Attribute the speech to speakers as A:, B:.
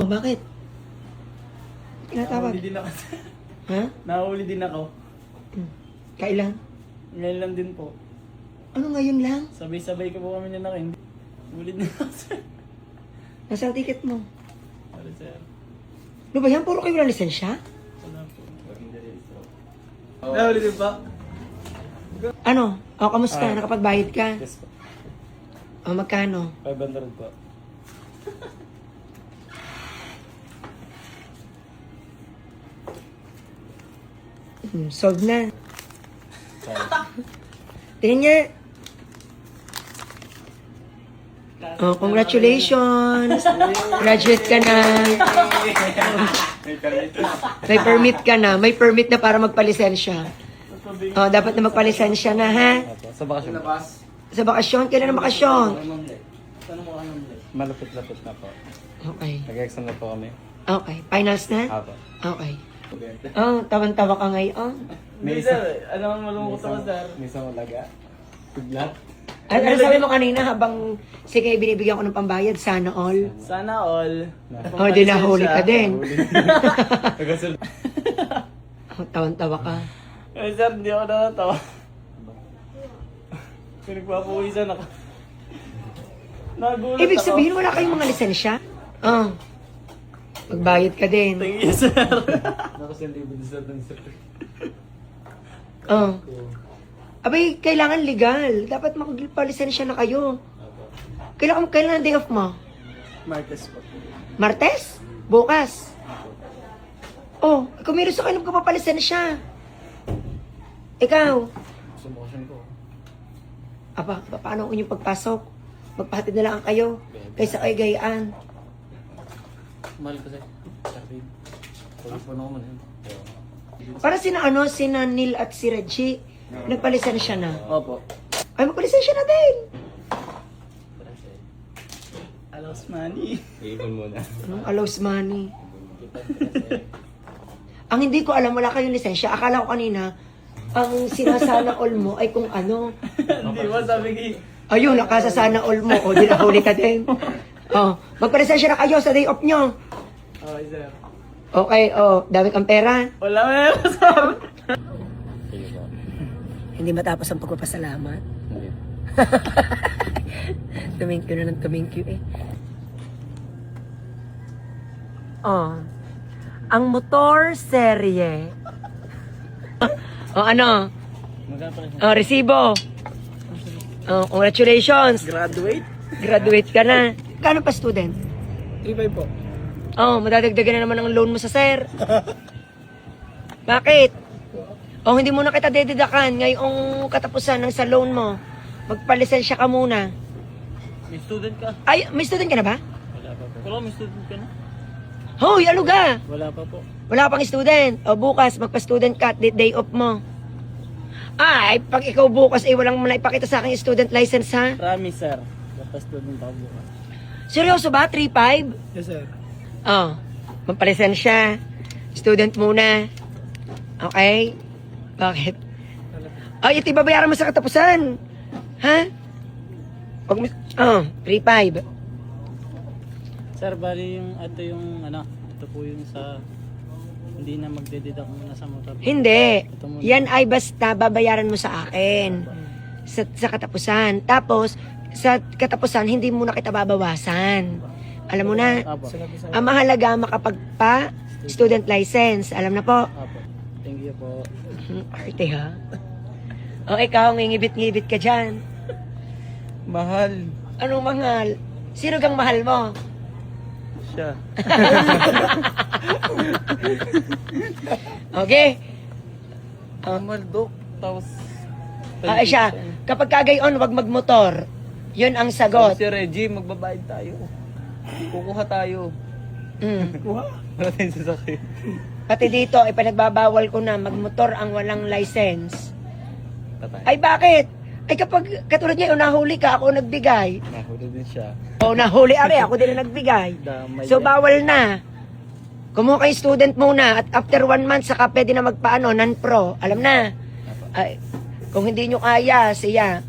A: Oh, bakit? Tinatawag.
B: Nahuli din ako.
A: Ha?
B: Nahuli din ako.
A: Kailan?
B: Ngayon lang din po.
A: Ano ngayon lang?
B: Sabay-sabay ko po kami niya nakin. Huli din ako, sir.
A: Nasa ticket mo.
B: Sorry, sir.
A: Ano ba yan? Puro kayo walang lisensya?
B: Wala po. Nahuli din pa?
A: Ano? O, kamusta? Nakapagbayad ka?
B: Yes po.
A: O, magkano?
B: 500 po.
A: Solved na. Tingnan niya. Oh, congratulations! Graduate ka na. May permit ka na. May permit na para magpalisensya. Oh, dapat na magpalisensya na, ha?
B: Sa bakasyon.
A: Sa bakasyon? Kailan ang bakasyon?
B: Saan mo anong malapit-lapit na po.
A: Okay.
B: Nag-exam na po kami.
A: Okay. Finals na?
B: Apo.
A: Okay. Oh, tawan-tawa ka ngayon.
B: May sir, ano ang malungkot ako, sir? May isang ulaga. Tuglat.
A: Ano sabi mo kanina habang sige binibigyan ko ng pambayad, sana all?
B: Sana all.
A: Oh, di nahuli ka din.
B: Nagasul.
A: Oh, tawan-tawa ka.
B: Eh, sir, hindi ako natatawa. Pinagpapawisan ako. Nagulat ako.
A: Ibig sabihin wala kayong mga lisensya? Oh. Magbayad ka din.
B: Thank you, sir. Nakasalibo din sir ng sir.
A: Oh. Abay, kailangan legal. Dapat magpalisensya na kayo. Kailan ang day off mo?
B: Martes po.
A: Martes? Bukas? Oh, kung meron sa kayo ka papalisensya. Ikaw?
B: Sumukasyon ko.
A: Aba, paano ang inyong pagpasok? Magpahatid na lang kayo. Kaysa kayo gayaan.
B: Mahal ko sir. Sabi. Pagod po na ako man.
A: Para sina Neil at si Reggie, nagpalisensya na.
B: Opo.
A: Ay, magpalisensya na din.
B: Allows money.
C: Iipon muna.
A: Allows money. Ang hindi ko alam, wala kayong lisensya. Akala ko kanina, ang sinasana all mo ay kung ano.
B: Hindi mo sabi ki.
A: Ayun, nakasasana all mo. O, di nahuli ka din. Oh, magpalisensya na kayo sa day off nyo.
B: Okay, sir.
A: Okay, oh, dami kang pera.
B: Wala meron, sir.
C: Sige po.
A: Hindi matapos ang pagpapasalamat.
C: Hindi.
A: Tumingkyo na ng tumingkyo eh. Oh. Ang motor serye. Oh, ano?
B: Magkano pa rin?
A: Oh, resibo. Oh, congratulations.
B: Graduate?
A: Graduate ka na. Kano pa student?
B: 3.5 po.
A: Oh, madadagdagan na naman ang loan mo sa sir. Bakit? Oh, hindi mo na kita dededakan ngayong katapusan ng sa loan mo. Magpalisensya ka muna.
B: May student ka?
A: Ay, may student ka na ba?
B: Wala pa po. Wala, may student ka na?
A: Hoy, aluga!
B: Wala pa po.
A: Wala pang student. O bukas, magpa-student ka at day off mo. Ay, pag ikaw bukas ay walang naipakita sa akin yung student license ha?
B: Promise, sir. Tapos student ako bukas.
A: Seryoso ba? 3-5?
B: Yes, sir.
A: Oh, magpalisensya. Student muna. Okay? Bakit? Ay, ito babayaran mo sa katapusan. Ha? Pag, 3-5.
B: Sir, bali yung, ito po yung sa, hindi na magdededuct muna sa motor.
A: Hindi.
B: Ito muna.
A: Yan ay basta babayaran mo sa akin. Sa katapusan. Tapos, sa katapusan, hindi mo na kita babawasan. Alam mo na,
B: Apo.
A: ang mahalaga makapagpa student license. Alam na po.
B: Apo. Thank you po.
A: Arte ha? O ikaw, ngingibit-ngibit ka dyan.
B: Mahal.
A: Anong mahal? Sino gang mahal mo?
B: Siya.
A: Okay.
B: Mahal, Dok. Tapos,
A: Siya, kapag kagayon, wag magmotor. Yun ang sagot.
B: Si Reggie, magbabayad tayo. Kukuha tayo. Kuha? Wala tayong sasakyan.
A: Pati dito, ipinagbabawal ko na magmotor ang walang license.
B: Tatay.
A: Ay bakit? Ay kapag katulad niya, nahuli ka, ako nagbigay.
B: Nahuli din siya.
A: O nahuli, ako din ang nagbigay.
B: Damay
A: So
B: yan.
A: bawal na. Kumuha kayo student muna at after 1 month, saka pwede na magpaano, non-pro. Alam na. Ay, kung hindi nyo kaya, siya,